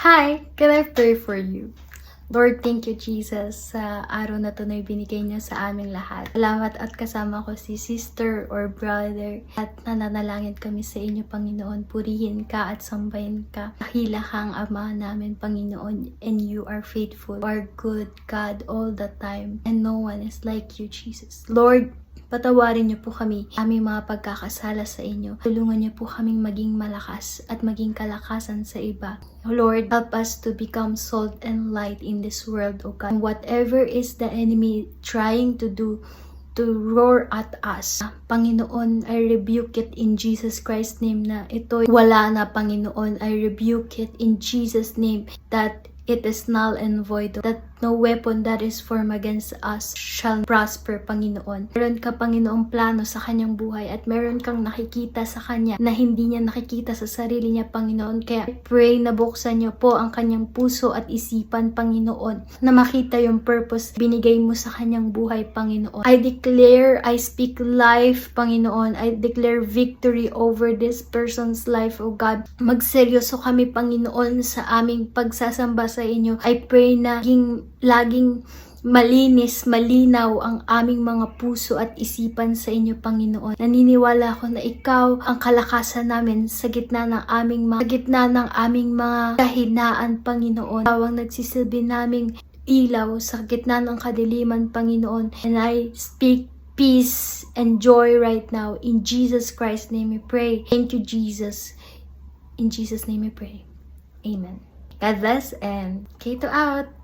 Hi! Can I pray for you? Lord, thank you, Jesus, sa araw na to na ibinigay niyo sa aming lahat. Salamat at kasama ko si sister or brother at nananalangin kami sa inyo, Panginoon. Purihin ka at sambahin ka. Dakila kang Ama namin, Panginoon, and you are faithful. You are good, God, all the time, and no one is like you, Jesus. Lord, patawarin niyo po kami, aming mga pagkakasala sa inyo. Tulungan niyo po kaming maging malakas at maging kalakasan sa iba. Lord, help us to become salt and light in this world, O God. Whatever is the enemy trying to do, to roar at us, Panginoon, I rebuke it in Jesus Christ's name na ito wala na, Panginoon. I rebuke it in Jesus' name that it is null and void, that no weapon that is formed against us shall prosper, Panginoon. Meron ka, Panginoong, plano sa kanyang buhay at meron kang nakikita sa kanya na hindi niya nakikita sa sarili niya, Panginoon. Kaya I pray na buksan niyo po ang kanyang puso at isipan, Panginoon, na makita yung purpose binigay mo sa kanyang buhay, Panginoon. I speak life, Panginoon. I declare victory over this person's life, O God. Magseryoso kami, Panginoon, sa aming pagsasamba sa inyo. I pray na laging malinis, malinaw ang aming mga puso at isipan sa inyo, Panginoon. Naniniwala ako na ikaw ang kalakasan namin sa gitna ng aming mga kahinaan, Panginoon. Ikaw ang nagsisilbi naming ilaw sa gitna ng kadiliman, Panginoon. And I speak peace and joy right now. In Jesus Christ's name we pray. Thank you, Jesus. In Jesus' name we pray. Amen. God bless and Kato out!